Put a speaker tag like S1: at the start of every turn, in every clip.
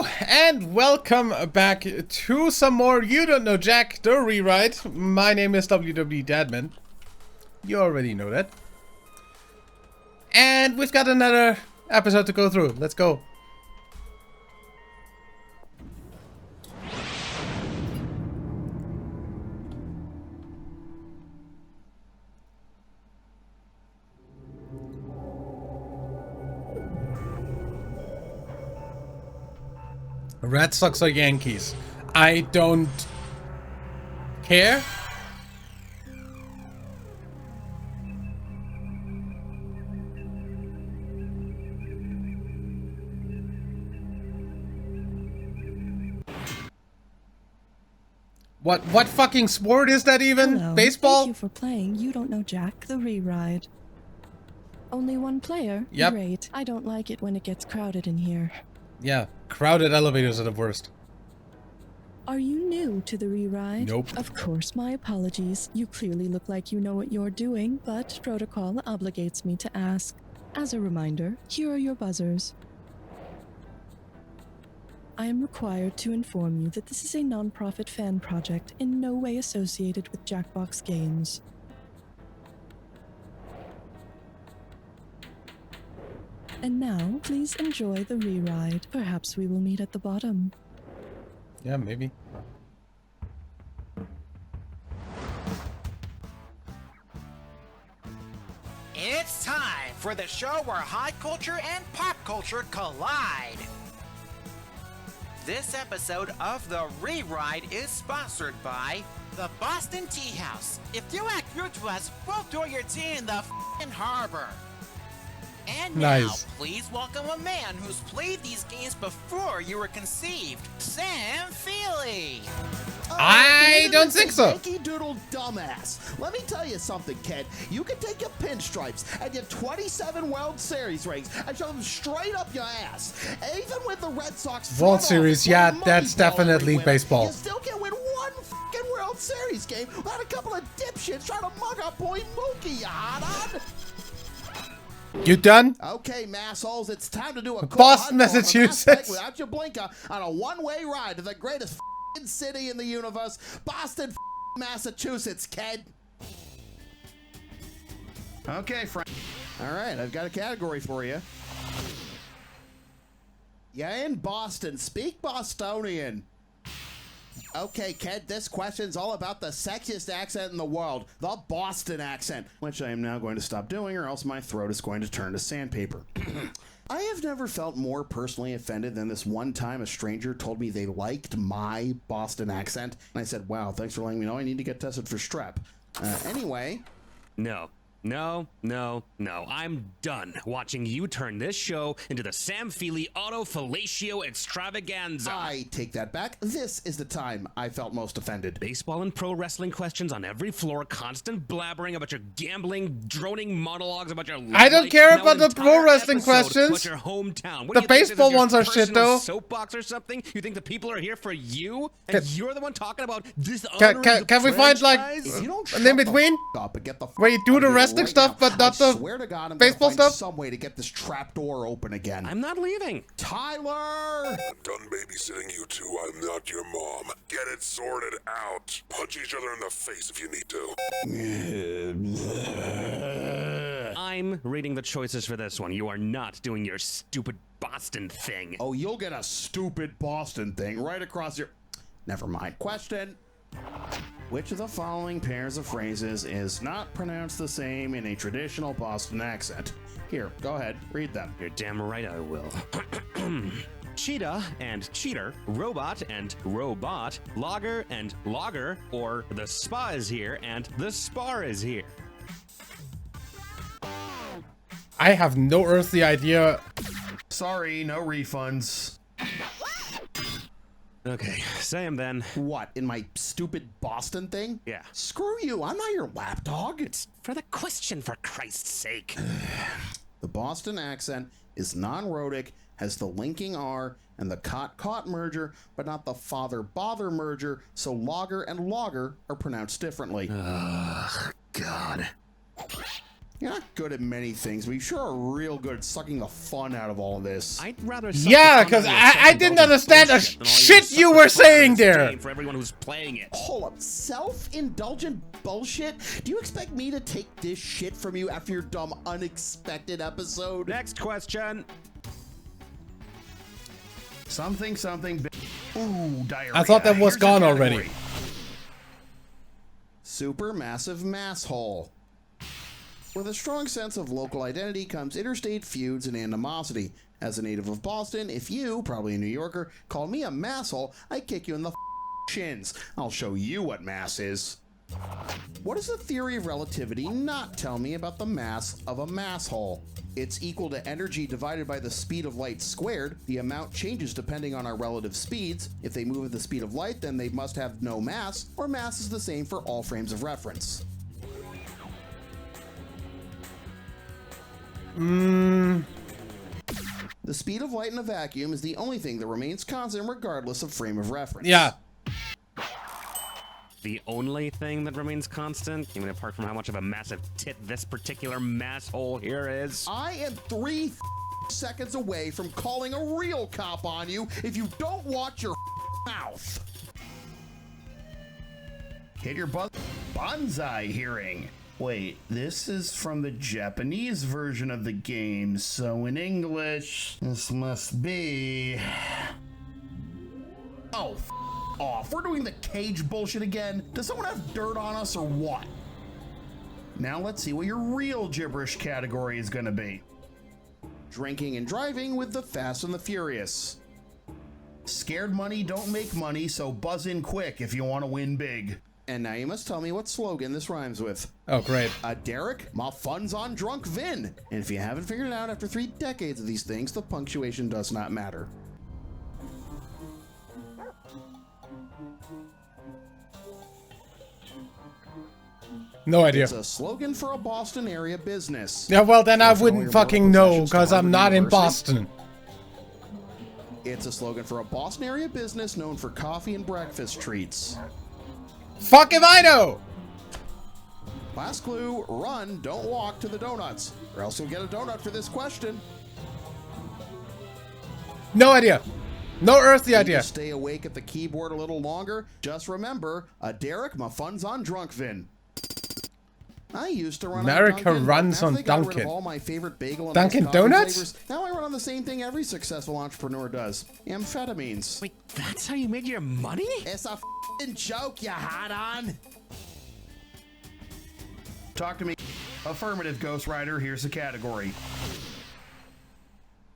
S1: Hello and welcome back to some more You Don't Know Jack, the rewrite. My name is WW Dadman. You already know that. And we've got another episode to go through. Let's go. Red Sox or Yankees? I don't care. What fucking sport is that even?
S2: Hello.
S1: Baseball?
S2: Thank you for playing You Don't Know Jack, the rewrite. Only one player?
S1: Yep.
S2: Great. I don't like it when it gets crowded in here.
S1: Yeah, crowded elevators are the worst.
S2: Are you new to the rewrite?
S1: Nope.
S2: Of course, my apologies. You clearly look like you know what you're doing, but protocol obligates me to ask. As a reminder, here are your buzzers. I am required to inform you that this is a non-profit fan project in no way associated with Jackbox Games. And now, please enjoy the rewrite. Perhaps we will meet at the bottom.
S1: Yeah, maybe.
S3: It's time for the show where high culture and pop culture collide. This episode of The Rewrite is sponsored by the Boston Tea House. If you act rude to us, we'll throw your tea in the f***ing harbor. And now,
S1: Nice.
S3: please welcome a man who's played these games before you were conceived, Sam Feely.
S1: I don't think so.
S4: Yankee Doodle dumbass. Let me tell you something, kid. You can take your pinstripes and your 27 World Series rings and shove them straight up your ass. Even with the Red Sox
S1: World
S4: front
S1: Series,
S4: office
S1: yeah,
S4: winning
S1: that's
S4: money ball every
S1: definitely
S4: winter,
S1: baseball.
S4: You still can't win one fucking World Series game without a couple of dipshits trying to mug our boy Mookie, you hot on?
S1: You done?
S4: Okay, massholes, it's time to do a
S1: Boston,
S4: cool hot dog
S1: Massachusetts.
S4: on that thing without your blinker on a one-way ride to the greatest f***ing city in the universe, Boston, Massachusetts, kid. Okay, Frank. All right, I've got a category for you. Yeah, in Boston, speak Bostonian. Okay, Ked, this question's all about the sexiest accent in the world, the Boston accent, which I am now going to stop doing or else my throat is going to turn to sandpaper. I have never felt more personally offended than this one time a stranger told me they liked my Boston accent. And I said, wow, thanks for letting me know I need to get tested for strep. Anyway.
S5: No. I'm done watching you turn this show into the Sam Feely auto fellatio extravaganza.
S4: I take that back. This is the time I felt most offended.
S5: Baseball and pro wrestling questions on every floor, constant blabbering about your gambling, droning monologues about your life.
S1: I don't care
S5: Now
S1: about
S5: an
S1: the pro
S5: entire
S1: wrestling
S5: episode
S1: questions.
S5: About your hometown. What
S1: The
S5: do you think this is,
S1: baseball
S5: your
S1: ones are shit,
S5: personal
S1: though.
S5: Soapbox or something? You think the people are here for you?
S1: Can-
S5: And you're the one talking about dishonoring
S1: Can we
S5: the
S1: find, like,
S5: franchise?
S4: If you don't
S1: an
S4: shut
S1: in-between?
S4: the f- up and get the f-
S1: Where you do
S4: out
S1: the
S4: of here
S1: wrestling
S4: right
S1: stuff,
S4: now,
S1: but not
S4: I
S1: the
S4: swear to God, I'm
S1: baseball
S4: gonna find
S1: stuff?
S4: some way to get this trap door open again.
S5: I'm not leaving.
S4: Tyler!
S6: I'm done babysitting you two. I'm not your mom. Get it sorted out. Punch each other in the face if you need to.
S5: I'm reading the choices for this one. You are not doing your stupid Boston thing.
S4: Oh, you'll get a stupid Boston thing right across your... Never mind. Question. Which of the following pairs of phrases is not pronounced the same in a traditional Boston accent? Here, go ahead. Read them.
S5: You're damn right I will. Cheetah and cheater, robot and robot, logger and logger, or the spa is here and the spar is here.
S1: I have no earthly idea.
S4: Sorry, no refunds.
S5: Okay, Sam then.
S4: What, in my stupid Boston thing?
S5: Yeah.
S4: Screw you, I'm not your lapdog.
S5: It's for the question, for Christ's sake.
S4: The Boston accent is non-rhotic, has the linking R and the cot merger, but not the father-bother merger, so logger and logger are pronounced differently.
S5: Ugh, God.
S4: You're not good at many things, but you sure are real good at sucking the fun out of all of this.
S5: I'd rather.
S1: Yeah, because I didn't understand a shit you were saying there.
S5: For everyone who's playing it.
S4: Hold up, self-indulgent bullshit? Do you expect me to take this shit from you after your dumb, unexpected episode?
S5: Next question.
S4: Something. Ooh, diarrhea.
S1: I thought that was
S4: Here's
S1: gone
S4: your
S1: already.
S4: category. Supermassive masshole. With a strong sense of local identity comes interstate feuds and animosity. As a native of Boston, if you, probably a New Yorker, call me a masshole, I kick you in the shins. I'll show you what mass is. What does the theory of relativity not tell me about the mass of a masshole? It's equal to energy divided by the speed of light squared. The amount changes depending on our relative speeds. If they move at the speed of light, then they must have no mass, or mass is the same for all frames of reference. The speed of light in a vacuum is the only thing that remains constant regardless of frame of reference.
S1: Yeah.
S5: The only thing that remains constant, even apart from how much of a massive tit this particular masshole here is.
S4: I am 3 seconds away from calling a real cop on you if you don't watch your mouth. Hit your bonsai hearing. Wait, this is from the Japanese version of the game, so in English, this must be... Oh, off. We're doing the cage bullshit again. Does someone have dirt on us or what? Now let's see what your real gibberish category is gonna be. Drinking and driving with the Fast and the Furious. Scared money don't make money, so buzz in quick if you want to win big. And now you must tell me what slogan this rhymes with.
S1: Oh, great.
S4: Derek, my fun's on drunk Vin. And if you haven't figured it out after 3 decades of these things, the punctuation does not matter.
S1: No idea.
S4: It's a slogan for a Boston area business.
S1: Yeah, well, then I
S4: If you know
S1: wouldn't
S4: your
S1: fucking
S4: local
S1: know,
S4: profession,
S1: because
S4: start
S1: I'm
S4: with
S1: not in
S4: university.
S1: Boston.
S4: It's a slogan for a Boston area business known for coffee and breakfast treats.
S1: Fuck if I know!
S4: Last clue, run, don't walk to the donuts, or else you'll get a donut for this question.
S1: No idea. No earthly
S4: Need
S1: idea.
S4: to stay awake at the keyboard a little longer? Just remember, Derek, my fun's on Drunkvin. I used to run
S1: America
S4: on Dunkin',
S1: runs
S4: but after
S1: on
S4: they got rid of
S1: Dunkin'.
S4: all my favorite bagel and
S1: Dunkin'
S4: iced coffee
S1: Donuts?
S4: flavors, now I run on the same thing every successful entrepreneur does. Amphetamines.
S5: Wait, that's how you made your money?
S4: It's a f***ing joke, you hot on. Talk to me. Affirmative, Ghost Rider. Here's the category.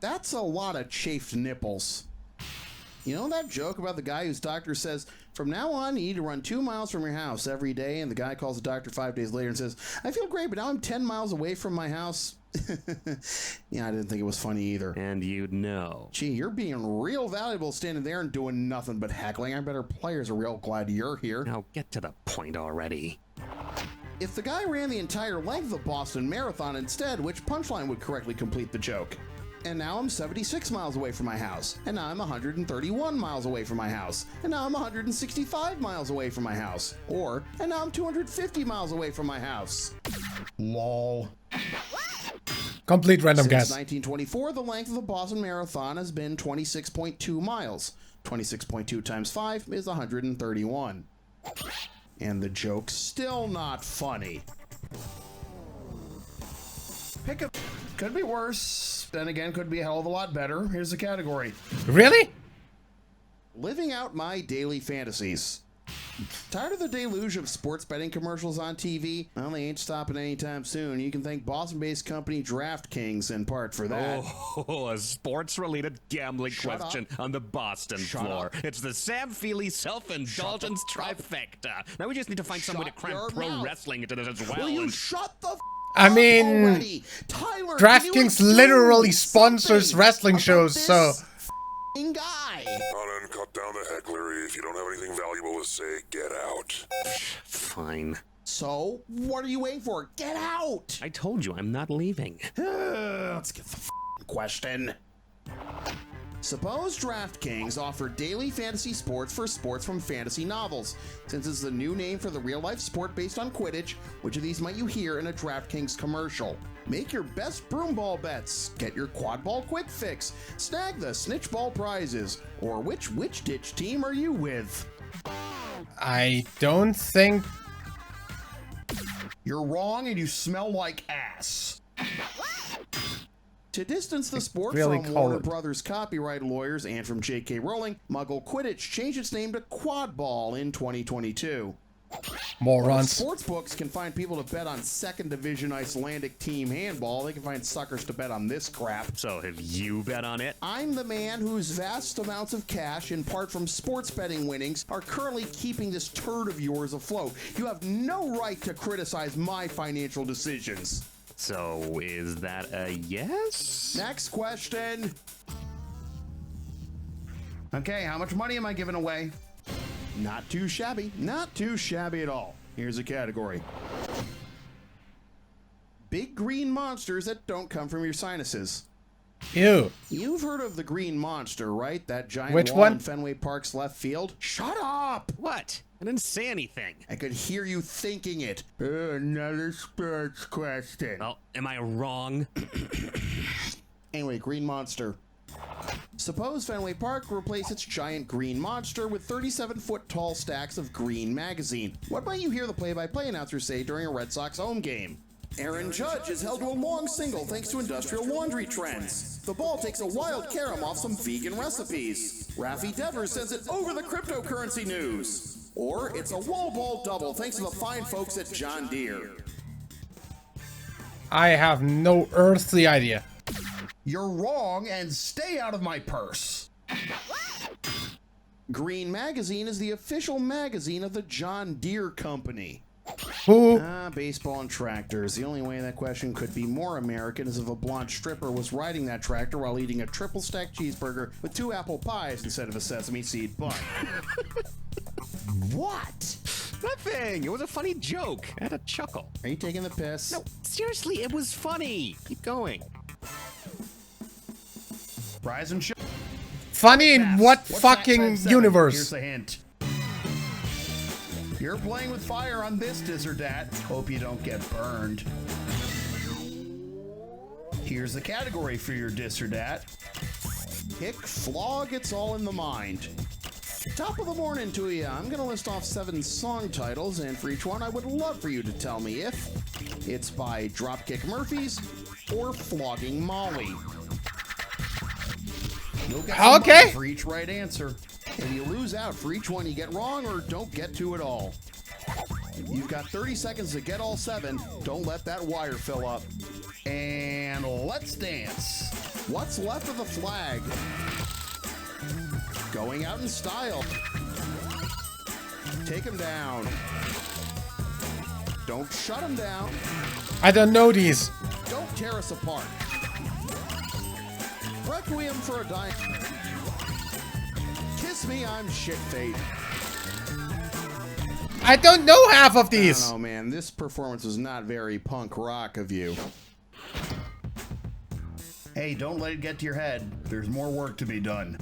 S4: That's a lot of chafed nipples. You know that joke about the guy whose doctor says, from now on, you need to run 2 miles from your house every day, and the guy calls the doctor 5 days later and says, I feel great, but now I'm 10 miles away from my house? Yeah, I didn't think it was funny either.
S5: And you'd know.
S4: Gee, you're being real valuable standing there and doing nothing but heckling. I bet our players are real glad you're here.
S5: Now get to the point already.
S4: If the guy ran the entire length of the Boston Marathon instead, which punchline would correctly complete the joke? And now I'm 76 miles away from my house. And now I'm 131 miles away from my house. And now I'm 165 miles away from my house. Or, and now I'm 250 miles away from my house. Lol.
S1: Complete random
S4: Since
S1: guess.
S4: 1924, the length of the Boston Marathon has been 26.2 miles. 26.2 times 5 is 131. And the joke's still not funny. Pick a... Could be worse. Then again, could be a hell of a lot better. Here's the category.
S1: Really?
S4: Living out my daily fantasies. Tired of the deluge of sports betting commercials on TV? Well, they ain't stopping anytime soon. You can thank Boston-based company DraftKings in part for that.
S5: Oh, a sports-related gambling
S4: Shut
S5: question on the Boston floor.
S4: up.
S5: It's the Sam Feely self-indulgence trifecta. Now we just need to find some way to
S4: Shut
S5: cram
S4: your
S5: pro
S4: mouth.
S5: wrestling into this as well.
S4: Will you
S5: and-
S4: shut the f
S1: I
S4: up
S1: mean,
S4: already? Tyler, can you
S1: DraftKings
S4: do
S1: literally sponsors
S4: something
S1: wrestling
S4: about
S1: shows,
S4: this
S1: so...
S4: f***ing guy.
S6: On and cut down the hecklery. If you don't have anything valuable to say, get out.
S5: Fine.
S4: So, what are you waiting for? Get out!
S5: I told you I'm not leaving.
S4: Let's get the f***ing question. Suppose DraftKings offered daily fantasy sports for sports from fantasy novels. Since it's the new name for the real-life sport based on Quidditch, which of these might you hear in a DraftKings commercial? Make your best broomball bets, get your quad ball quick fix, snag the snitch ball prizes, or which Witch Ditch team are you with?
S1: I don't think...
S4: You're wrong and you smell like ass. To distance the sport
S1: really
S4: from
S1: call
S4: Warner
S1: it.
S4: Brothers copyright lawyers and from J.K. Rowling, Muggle Quidditch changed its name to Quad Ball in 2022.
S1: Morons.
S4: Sportsbooks can find people to bet on second division Icelandic team handball. They can find suckers to bet on this crap.
S5: So have you bet on it?
S4: I'm the man whose vast amounts of cash, in part from sports betting winnings, are currently keeping this turd of yours afloat. You have no right to criticize my financial decisions.
S5: So is that a yes?
S4: Next question. Okay, how much money am I giving away? Not too shabby. Not too shabby at all. Here's a category. Big green monsters that don't come from your sinuses.
S1: Ew.
S4: You've heard of the green monster, right? That giant
S1: Which
S4: wall
S1: one?
S4: in Fenway Park's left field? Shut up!
S5: What? I didn't say anything.
S4: I could hear you thinking it. Another sports question.
S5: Well, am I wrong?
S4: Anyway, green monster. Suppose Fenway Park replace its giant green monster with 37-foot tall stacks of Green magazine. What might you hear the play-by-play announcer say during a Red Sox home game? Aaron Judge is held to a long single thanks to industrial laundry trends. The ball takes a wild carom off some vegan recipes. Raffy Devers sends it over the cryptocurrency news. Or it's a wall ball double thanks to the fine folks at John Deere.
S1: I have no earthly idea.
S4: You're wrong and stay out of my purse. Green Magazine is the official magazine of the John Deere Company.
S1: Who?
S4: Baseball and tractors. The only way that question could be more American is if a blonde stripper was riding that tractor while eating a triple stacked cheeseburger with 2 apple pies instead of a sesame seed bun. What?
S5: Nothing. It was a funny joke. I had a chuckle.
S4: Are you taking the piss?
S5: No, seriously, it was funny. Keep going.
S4: Rise and show.
S1: Funny in what
S4: What's
S1: fucking
S4: backside 7?
S1: universe?
S4: Here's a hint. You're playing with fire on this, dis or dat. Hope you don't get burned. Here's the category for your dis or dat. Pick flog, it's all in the mind. Top of the morning to you. I'm going to list off 7 song titles, and for each one, I would love for you to tell me if it's by Dropkick Murphys or Flogging Molly. You'll get some
S1: Okay.
S4: money for each right answer. And you lose out for each one you get wrong or don't get to at all. You've got 30 seconds to get all 7. Don't let that wire fill up. And let's dance. What's left of the flag? Going out in style. Take him down. Don't shut him down.
S1: I don't know these.
S4: Don't tear us apart. Requiem for a Dying. Kiss me, I'm shit fate.
S1: I don't know half of
S4: I
S1: these.
S4: don't know, man. This performance was not very punk rock of you. Hey, don't let it get to your head. There's more work to be done.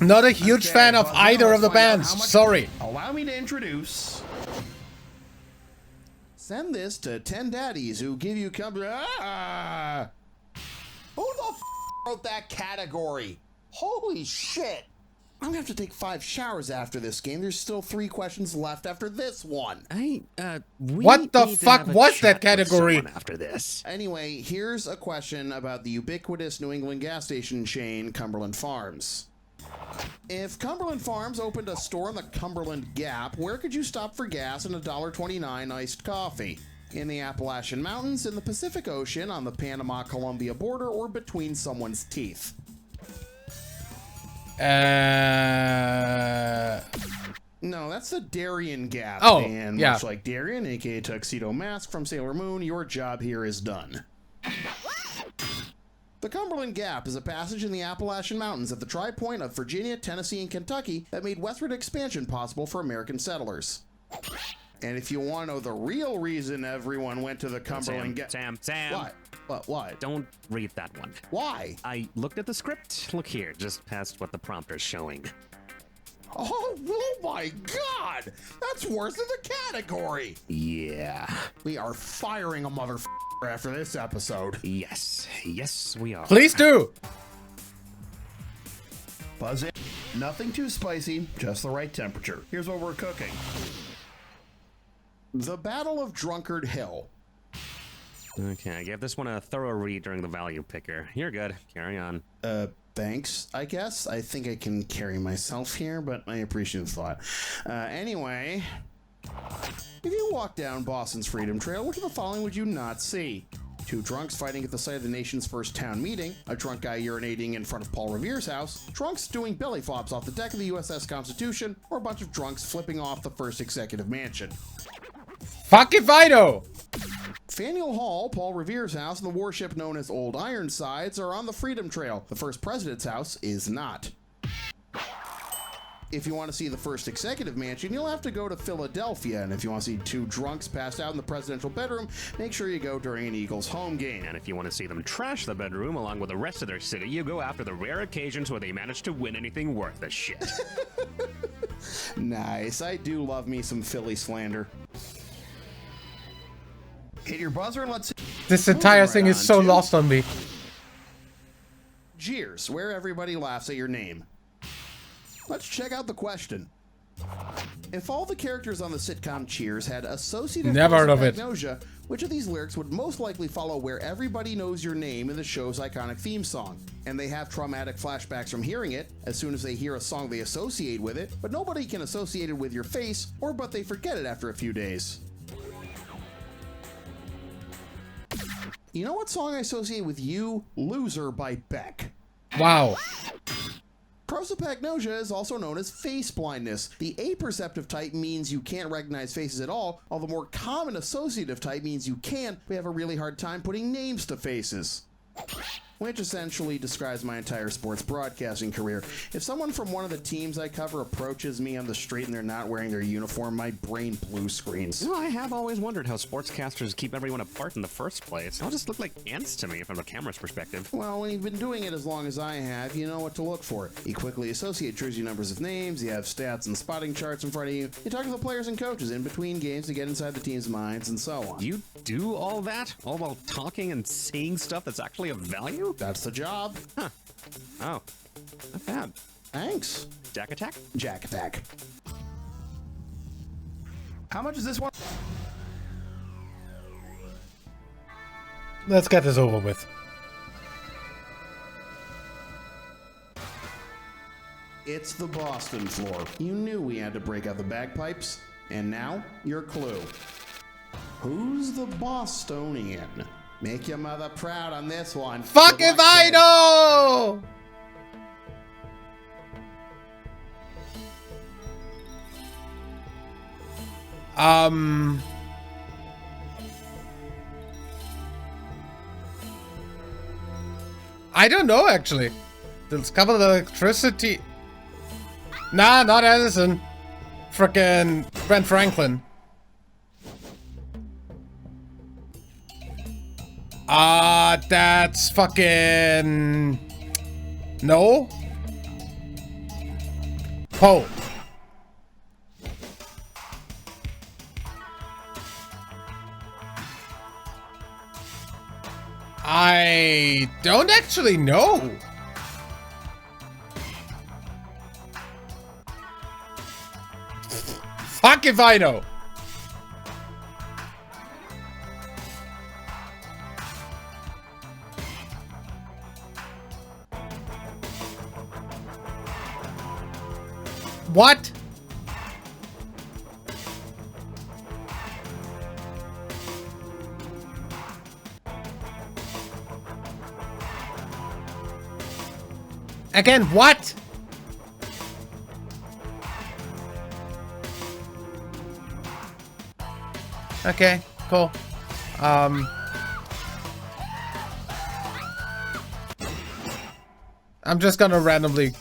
S1: Not a huge
S4: Okay,
S1: fan of
S4: well, now
S1: either of
S4: let's
S1: the
S4: find out
S1: bands.
S4: how much-
S1: Sorry.
S4: Allow me to introduce. Send this to 10 daddies who give you company. Ah! Who the wrote that category? Holy shit! I'm gonna have to take 5 showers after this game. There's still 3 questions left after this one.
S1: What the fuck was that category?
S5: After this?
S4: Anyway, here's a question about the ubiquitous New England gas station chain, Cumberland Farms. If Cumberland Farms opened a store in the Cumberland Gap, where could you stop for gas and $1.29 iced coffee? In the Appalachian Mountains, in the Pacific Ocean, on the Panama-Columbia border, or between someone's teeth? No, that's the Darien Gap.
S1: Oh,
S4: and
S1: yeah.
S4: much like Darien, aka Tuxedo Mask from Sailor Moon, your job here is done. The Cumberland Gap is a passage in the Appalachian Mountains at the tri-point of Virginia, Tennessee, and Kentucky that made westward expansion possible for American settlers. And if you want to know the real reason everyone went to the Cumberland Gap...
S5: Sam.
S4: What? What?
S5: Don't read that one.
S4: Why?
S5: I looked at the script. Look here, just past what the prompter's showing.
S4: Oh my God! That's worse than the category!
S5: Yeah.
S4: We are firing a motherfucker after this episode.
S5: Yes. Yes, we are.
S1: Please do.
S4: Buzz in. Nothing too spicy, just the right temperature. Here's what we're cooking. The Battle of Drunkard Hill.
S5: Okay, I gave this one a thorough read during the value picker. You're good. Carry on.
S4: Thanks, I guess. I think I can carry myself here, but I appreciate the thought. Anyway, if you walk down Boston's Freedom Trail, which of the following would you not see? Two drunks fighting at the site of the nation's first town meeting, a drunk guy urinating in front of Paul Revere's house, drunks doing belly flops off the deck of the USS Constitution, or a bunch of drunks flipping off the first executive mansion.
S1: Fuck if I know.
S4: Faneuil Hall, Paul Revere's house, and the warship known as Old Ironsides are on the Freedom Trail. The first president's house is not. If you want to see the first executive mansion, you'll have to go to Philadelphia. And if you want to see two drunks passed out in the presidential bedroom, make sure you go during an Eagles home game.
S5: And if you want to see them trash the bedroom along with the rest of their city, you go after the rare occasions where they manage to win anything worth a shit.
S4: Nice. I do love me some Philly slander. Hit your buzzer and let's see.
S1: This entire
S4: Moving
S1: thing
S4: right
S1: is so
S4: on to
S1: lost on me.
S4: Cheers, where everybody laughs at your name. Let's check out the question. If all the characters on the sitcom Cheers had associative
S1: Never heard of it.
S4: prosopagnosia, which of these lyrics would most likely follow where everybody knows your name in the show's iconic theme song? And they have traumatic flashbacks from hearing it as soon as they hear a song they associate with it, but nobody can associate it with your face, or but they forget it after a few days. You know what song I associate with you? Loser by Beck.
S1: Wow.
S4: Prosopagnosia is also known as face blindness. The aperceptive type means you can't recognize faces at all, while the more common associative type means you can, but have a really hard time putting names to faces. Which essentially describes my entire sports broadcasting career. If someone from one of the teams I cover approaches me on the street and they're not wearing their uniform, my brain blue screens.
S5: You know, I have always wondered how sportscasters keep everyone apart in the first place. They all just look like ants to me from the camera's perspective.
S4: Well, when you've been doing it as long as I have, you know what to look for. You quickly associate jersey numbers with names, you have stats and spotting charts in front of you, you talk to the players and coaches in between games to get inside the team's minds, and so on.
S5: You do all that? All while talking and saying stuff that's actually of value?
S4: That's the job.
S5: Huh. Oh. Not bad.
S4: Thanks.
S5: Jack Attack?
S4: Jack Attack. How much is this one?
S1: Let's get this over with.
S4: It's the Boston floor. You knew we had to break out the bagpipes. And now, your clue. Who's the Bostonian? Make your mother proud on this one.
S1: Fuck
S4: Good
S1: if
S4: luck,
S1: I
S4: kid.
S1: know! I don't know actually. Discover the electricity. Nah, not Edison. Frickin' Ben Franklin. That's fucking... No? Poe. I don't actually know. Fuck if I know. What? Again, what? Okay, cool. I'm just gonna randomly...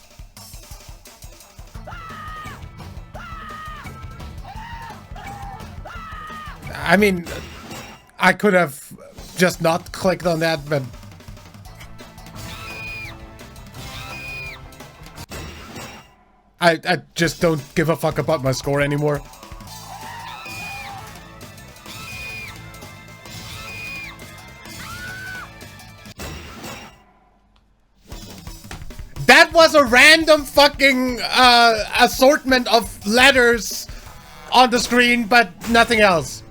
S1: I mean, I could have just not clicked on that, but... I just don't give a fuck about my score anymore. That was a random fucking assortment of letters on the screen, but nothing else.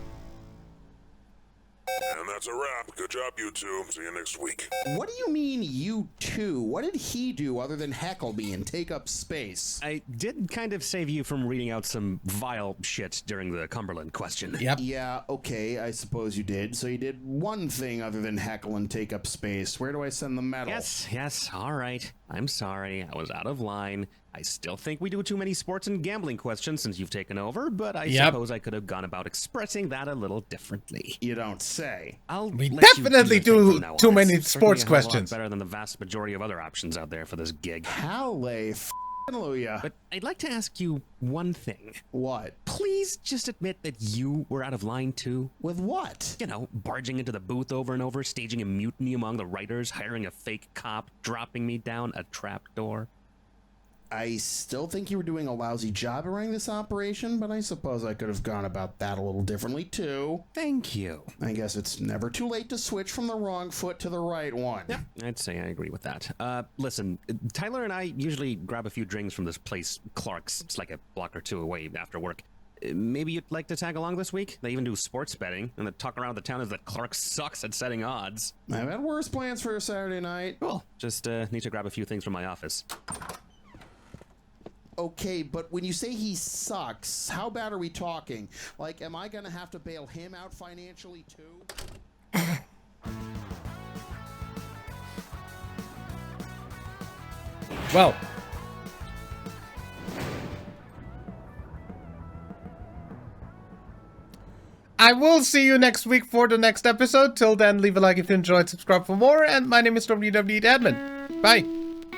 S6: And that's a wrap. Good job, you two. See you next week.
S4: What do you mean, you two? What did he do other than heckle me and take up space?
S5: I did kind of save you from reading out some vile shit during the Cumberland question.
S1: Yep.
S4: Yeah, okay, I suppose you did. So you did one thing other than heckle and take up space. Where do I send the medal?
S5: Yes, all right. I'm sorry, I was out of line. I still think we do too many sports and gambling questions since you've taken over, but I suppose I could have gone about expressing that a little differently.
S4: You don't say.
S1: We definitely do too many sports questions.
S5: Better than the vast majority of other options out there for this gig.
S4: Hallelujah.
S5: But I'd like to ask you one thing.
S4: What?
S5: Please just admit that you were out of line too.
S4: With what?
S5: You know, barging into the booth over and over, staging a mutiny among the writers, hiring a fake cop, dropping me down a trapdoor.
S4: I still think you were doing a lousy job running this operation, but I suppose I could have gone about that a little differently too.
S5: Thank you.
S4: I guess it's never too late to switch from the wrong foot to the right one.
S5: Yeah, I'd say I agree with that. Listen, Tyler and I usually grab a few drinks from this place, Clark's. It's like a block or two away after work. Maybe you'd like to tag along this week? They even do sports betting, and the talk around the town is that Clark sucks at setting odds.
S4: I've had worse plans for a Saturday night.
S5: Cool. Just need to grab a few things from my office.
S4: Okay, but when you say he sucks, how bad are we talking? Like, am I gonna have to bail him out financially too?
S1: Well. I will see you next week for the next episode. Till then, leave a like if you enjoyed, subscribe for more, and my name is WW Dadman. Bye.